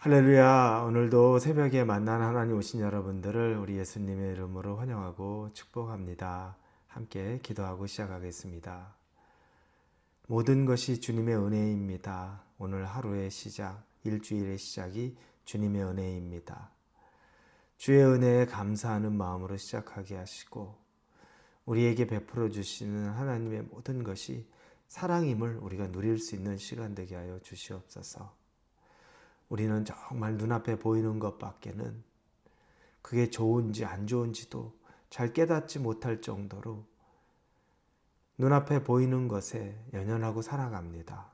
할렐루야. 오늘도 새벽에 만난 하나님 오신 여러분들을 우리 예수님의 이름으로 환영하고 축복합니다. 함께 기도하고 시작하겠습니다. 모든 것이 주님의 은혜입니다. 오늘 하루의 시작, 일주일의 시작이 주님의 은혜입니다. 주의 은혜에 감사하는 마음으로 시작하게 하시고 우리에게 베풀어 주시는 하나님의 모든 것이 사랑임을 우리가 누릴 수 있는 시간 되게 하여 주시옵소서. 우리는 정말 눈앞에 보이는 것밖에는 그게 좋은지 안 좋은지도 잘 깨닫지 못할 정도로 눈앞에 보이는 것에 연연하고 살아갑니다.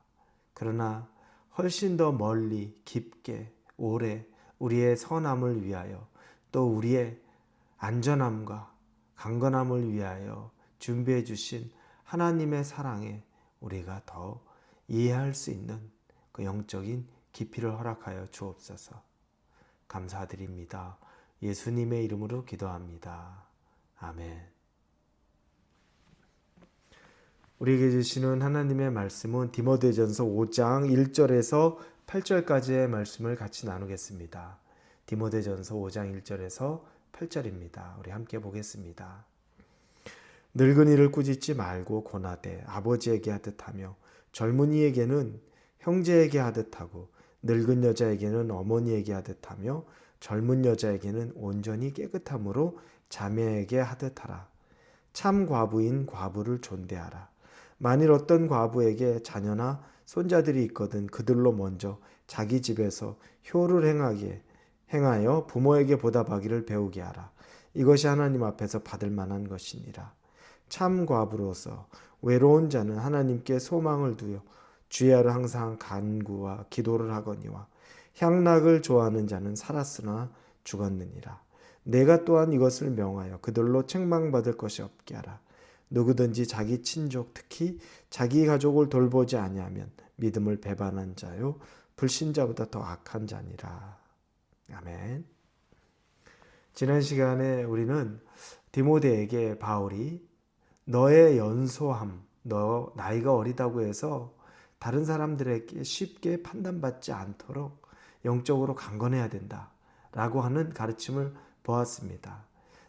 그러나 훨씬 더 멀리 깊게 오래 우리의 선함을 위하여 또 우리의 안전함과 강건함을 위하여 준비해 주신 하나님의 사랑에 우리가 더 이해할 수 있는 그 영적인 깊이를 허락하여 주옵소서. 감사드립니다. 예수님의 이름으로 기도합니다. 아멘. 우리에게 주시는 하나님의 말씀은 디모데전서 5장 1절에서 8절까지의 말씀을 같이 나누겠습니다. 디모데전서 5장 1절에서 8절입니다. 우리 함께 보겠습니다. 늙은이를 꾸짖지 말고 권하되 아버지에게 하듯하며 젊은이에게는 형제에게 하듯하고 늙은 여자에게는 어머니에게 하듯하며 젊은 여자에게는 온전히 깨끗함으로 자매에게 하듯하라. 참 과부인 과부를 존대하라. 만일 어떤 과부에게 자녀나 손자들이 있거든 그들로 먼저 자기 집에서 효를 행하여 부모에게 보답하기를 배우게 하라. 이것이 하나님 앞에서 받을 만한 것이니라. 참 과부로서 외로운 자는 하나님께 소망을 두어 주야를 항상 간구와 기도를 하거니와 향락을 좋아하는 자는 살았으나 죽었느니라. 내가 또한 이것을 명하여 그들로 책망받을 것이 없게 하라. 누구든지 자기 친족 특히 자기 가족을 돌보지 아니하면 믿음을 배반한 자요 불신자보다 더 악한 자니라. 아멘. 지난 시간에 우리는 디모데에게 바울이 너의 연소함, 너 나이가 어리다고 해서 다른 사람들에게 쉽게 판단받지 않도록 영적으로 강건해야 된다라고 하는 가르침을 보았습니다.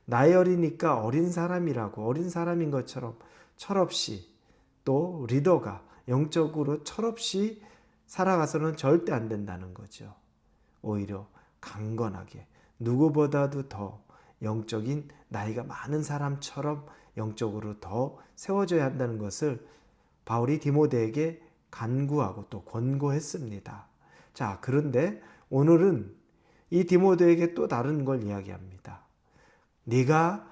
나이 어리니까 어린 사람이라고 어린 사람인 것처럼 철없이 또 리더가 영적으로 철없이 살아가서는 절대 안 된다는 거죠. 오히려 강건하게 누구보다도 더 영적인 나이가 많은 사람처럼 영적으로 더 세워져야 한다는 것을 바울이 디모데에게 간구하고 또 권고했습니다. 자, 그런데 오늘은 이 디모데에게 또 다른 걸 이야기합니다. 네가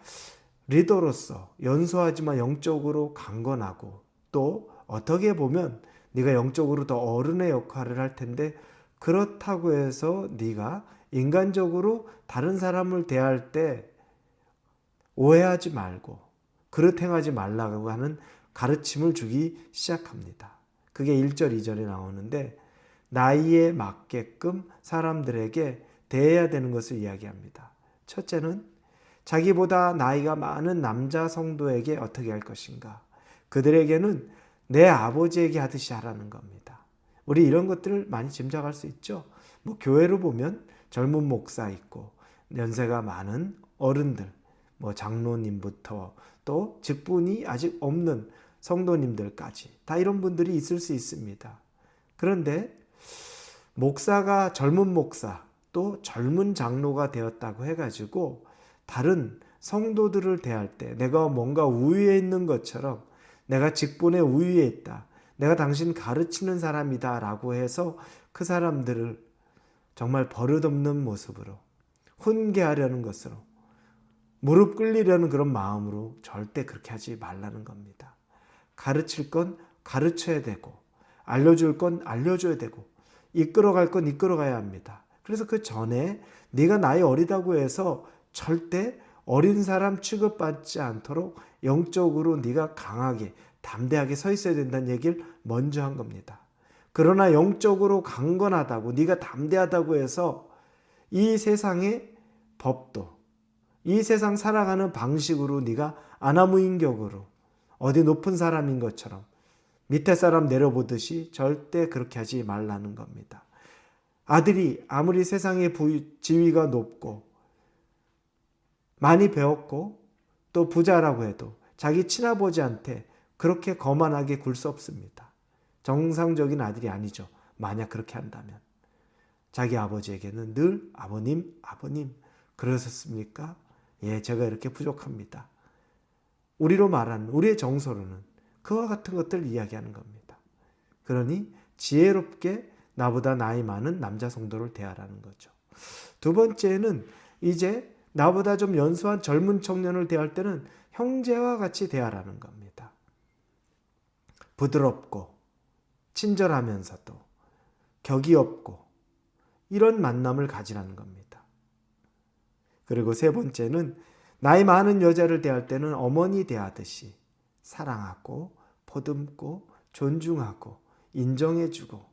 리더로서 연소하지만 영적으로 강건하고 또 어떻게 보면 네가 영적으로 더 어른의 역할을 할 텐데 그렇다고 해서 네가 인간적으로 다른 사람을 대할 때 오해하지 말고 그릇 행하지 말라고 하는 가르침을 주기 시작합니다. 그게 1절, 2절에 나오는데 나이에 맞게끔 사람들에게 대해야 되는 것을 이야기합니다. 첫째는 자기보다 나이가 많은 남자 성도에게 어떻게 할 것인가. 그들에게는 내 아버지에게 하듯이 하라는 겁니다. 우리 이런 것들을 많이 짐작할 수 있죠. 교회로 보면 젊은 목사 있고 연세가 많은 어른들, 장로님부터 또 직분이 아직 없는 성도님들까지 다 이런 분들이 있을 수 있습니다. 그런데 목사가 젊은 목사 또 젊은 장로가 되었다고 해가지고 다른 성도들을 대할 때 내가 뭔가 우위에 있는 것처럼 내가 직분에 우위에 있다. 내가 당신 가르치는 사람이다 라고 해서 그 사람들을 정말 버릇없는 모습으로 훈계하려는 것으로 무릎 꿇리려는 그런 마음으로 절대 그렇게 하지 말라는 겁니다. 가르칠 건 가르쳐야 되고 알려줄 건 알려줘야 되고 이끌어갈 건 이끌어가야 합니다. 그래서 그 전에 네가 나이 어리다고 해서 절대 어린 사람 취급받지 않도록 영적으로 네가 강하게 담대하게 서 있어야 된다는 얘기를 먼저 한 겁니다. 그러나 영적으로 강건하다고 네가 담대하다고 해서 이 세상의 법도 이 세상 살아가는 방식으로 네가 아나무인격으로 어디 높은 사람인 것처럼 밑에 사람 내려보듯이 절대 그렇게 하지 말라는 겁니다. 아들이 아무리 세상의 지위가 높고 많이 배웠고 또 부자라고 해도 자기 친아버지한테 그렇게 거만하게 굴 수 없습니다. 정상적인 아들이 아니죠. 만약 그렇게 한다면. 자기 아버지에게는 늘 아버님, 아버님 그러셨습니까? 예, 제가 이렇게 부족합니다. 우리로 말하는 우리의 정서로는 그와 같은 것들을 이야기하는 겁니다. 그러니 지혜롭게 나보다 나이 많은 남자 성도를 대하라는 거죠. 두 번째는 이제 나보다 좀 연수한 젊은 청년을 대할 때는 형제와 같이 대하라는 겁니다. 부드럽고 친절하면서도 격이 없고 이런 만남을 가지라는 겁니다. 그리고 세 번째는 나이 많은 여자를 대할 때는 어머니 대하듯이 사랑하고 보듬고 존중하고 인정해주고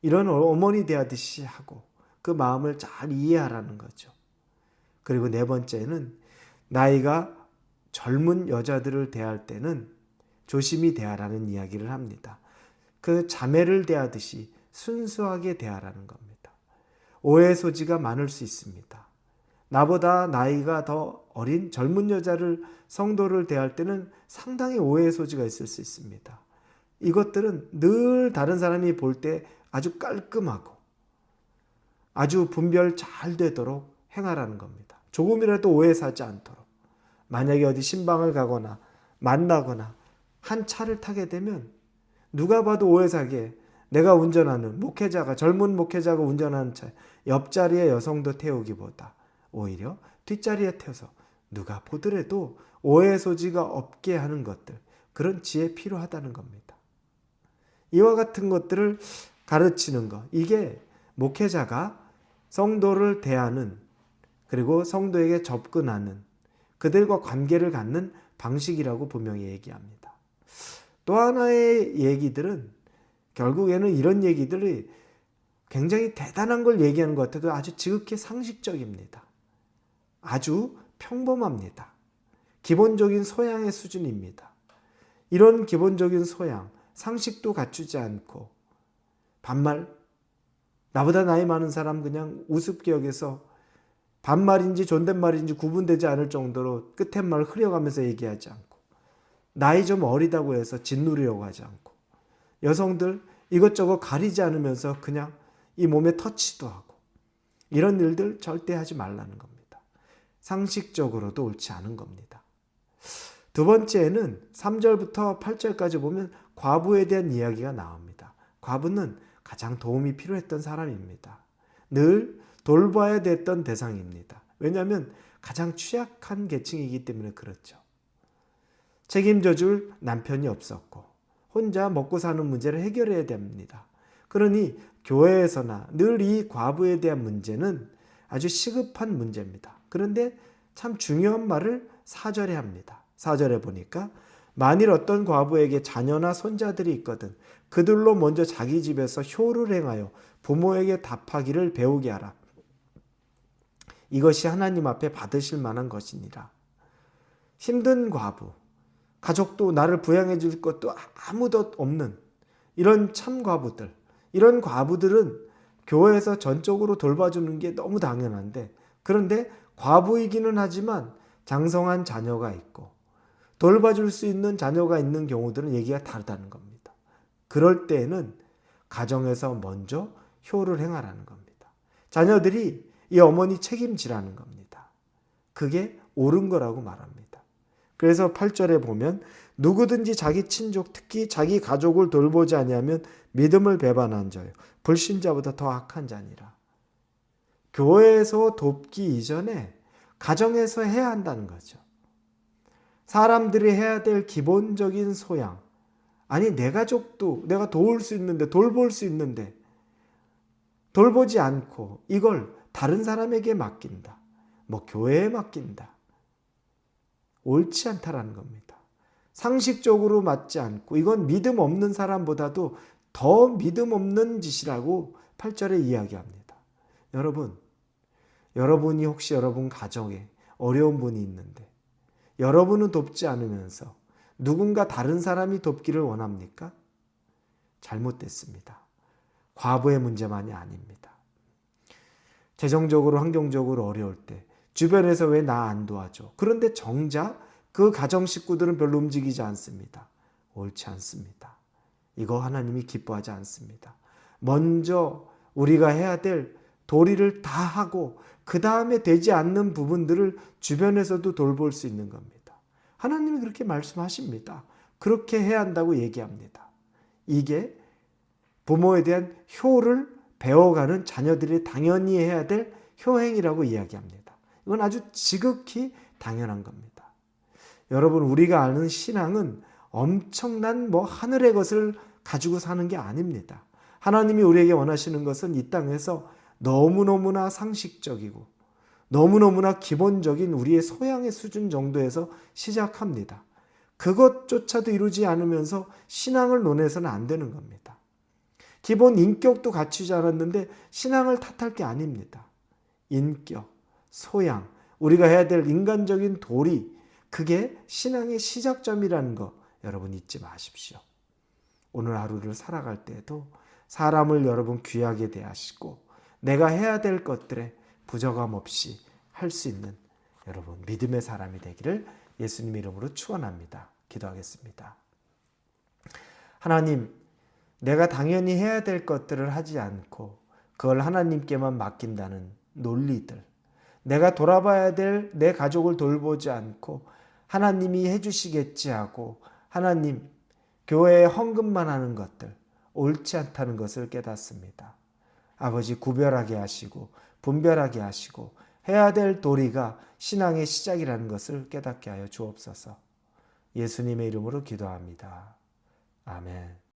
이런 어머니 대하듯이 하고 그 마음을 잘 이해하라는 거죠. 그리고 네 번째는 나이가 젊은 여자들을 대할 때는 조심히 대하라는 이야기를 합니다. 그 자매를 대하듯이 순수하게 대하라는 겁니다. 오해 소지가 많을 수 있습니다. 나보다 나이가 더 어린 젊은 여자를 성도를 대할 때는 상당히 오해 소지가 있을 수 있습니다. 이것들은 늘 다른 사람이 볼 때 아주 깔끔하고 아주 분별 잘 되도록 행하라는 겁니다. 조금이라도 오해 사지 않도록. 만약에 어디 신방을 가거나 만나거나 한 차를 타게 되면 누가 봐도 오해 사게 내가 운전하는 목회자가 젊은 목회자가 운전하는 차 옆자리에 여성도 태우기보다 오히려 뒷자리에 태워서 누가 보더라도 오해 소지가 없게 하는 것들 그런 지혜 필요하다는 겁니다. 이와 같은 것들을 가르치는 것 이게 목회자가 성도를 대하는 그리고 성도에게 접근하는 그들과 관계를 갖는 방식이라고 분명히 얘기합니다. 또 하나의 얘기들은 결국에는 이런 얘기들이 굉장히 대단한 걸 얘기하는 것 같아도 아주 지극히 상식적입니다. 아주 평범합니다. 기본적인 소양의 수준입니다. 이런 기본적인 소양, 상식도 갖추지 않고 반말, 나보다 나이 많은 사람 그냥 우습게 여겨서 반말인지 존댓말인지 구분되지 않을 정도로 끝에 말 흐려가면서 얘기하지 않고 나이 좀 어리다고 해서 짓누르려고 하지 않고 여성들 이것저것 가리지 않으면서 그냥 이 몸에 터치도 하고 이런 일들 절대 하지 말라는 겁니다. 상식적으로도 옳지 않은 겁니다. 두 번째는 3절부터 8절까지 보면 과부에 대한 이야기가 나옵니다. 과부는 가장 도움이 필요했던 사람입니다. 늘 돌봐야 됐던 대상입니다. 왜냐하면 가장 취약한 계층이기 때문에 그렇죠. 책임져 줄 남편이 없었고 혼자 먹고 사는 문제를 해결해야 됩니다. 그러니 교회에서나 늘 이 과부에 대한 문제는 아주 시급한 문제입니다. 그런데 참 중요한 말을 4절에 합니다. 4절에 보니까 만일 어떤 과부에게 자녀나 손자들이 있거든 그들로 먼저 자기 집에서 효를 행하여 부모에게 답하기를 배우게 하라. 이것이 하나님 앞에 받으실 만한 것이니라. 힘든 과부, 가족도 나를 부양해 줄 것도 아무도 없는 이런 참 과부들, 이런 과부들은 교회에서 전적으로 돌봐주는 게 너무 당연한데 그런데 과부이기는 하지만 장성한 자녀가 있고 돌봐줄 수 있는 자녀가 있는 경우들은 얘기가 다르다는 겁니다. 그럴 때에는 가정에서 먼저 효를 행하라는 겁니다. 자녀들이 이 어머니 책임지라는 겁니다. 그게 옳은 거라고 말합니다. 그래서 8절에 보면 누구든지 자기 친족 특히 자기 가족을 돌보지 아니하면 믿음을 배반한 자요 불신자보다 더 악한 자니라. 교회에서 돕기 이전에 가정에서 해야 한다는 거죠. 사람들이 해야 될 기본적인 소양. 아니 내 가족도 내가 도울 수 있는데 돌볼 수 있는데 돌보지 않고 이걸 다른 사람에게 맡긴다. 뭐 교회에 맡긴다. 옳지 않다라는 겁니다. 상식적으로 맞지 않고 이건 믿음 없는 사람보다도 더 믿음 없는 짓이라고 8절에 이야기합니다. 여러분이 혹시 여러분 가정에 어려운 분이 있는데 여러분은 돕지 않으면서 누군가 다른 사람이 돕기를 원합니까? 잘못됐습니다. 과부의 문제만이 아닙니다. 재정적으로 환경적으로 어려울 때 주변에서 왜 나 안 도와줘? 그런데 정작 그 가정 식구들은 별로 움직이지 않습니다. 옳지 않습니다. 이거 하나님이 기뻐하지 않습니다. 먼저 우리가 해야 될 도리를 다 하고 그 다음에 되지 않는 부분들을 주변에서도 돌볼 수 있는 겁니다. 하나님이 그렇게 말씀하십니다. 그렇게 해야 한다고 얘기합니다. 이게 부모에 대한 효를 배워가는 자녀들이 당연히 해야 될 효행이라고 이야기합니다. 이건 아주 지극히 당연한 겁니다. 여러분, 우리가 아는 신앙은 엄청난 하늘의 것을 가지고 사는 게 아닙니다. 하나님이 우리에게 원하시는 것은 이 땅에서 너무너무나 상식적이고 너무너무나 기본적인 우리의 소양의 수준 정도에서 시작합니다. 그것조차도 이루지 않으면서 신앙을 논해서는 안 되는 겁니다. 기본 인격도 갖추지 않았는데 신앙을 탓할 게 아닙니다. 인격, 소양, 우리가 해야 될 인간적인 도리, 그게 신앙의 시작점이라는 거 여러분 잊지 마십시오. 오늘 하루를 살아갈 때에도 사람을 여러분 귀하게 대하시고 내가 해야 될 것들에 부족함 없이 할 수 있는 여러분 믿음의 사람이 되기를 예수님 이름으로 축원합니다. 기도하겠습니다. 하나님, 내가 당연히 해야 될 것들을 하지 않고 그걸 하나님께만 맡긴다는 논리들, 내가 돌아봐야 될 내 가족을 돌보지 않고 하나님이 해주시겠지 하고 하나님, 교회에 헌금만 하는 것들 옳지 않다는 것을 깨닫습니다. 아버지, 구별하게 하시고 분별하게 하시고 해야 될 도리가 신앙의 시작이라는 것을 깨닫게 하여 주옵소서. 예수님의 이름으로 기도합니다. 아멘.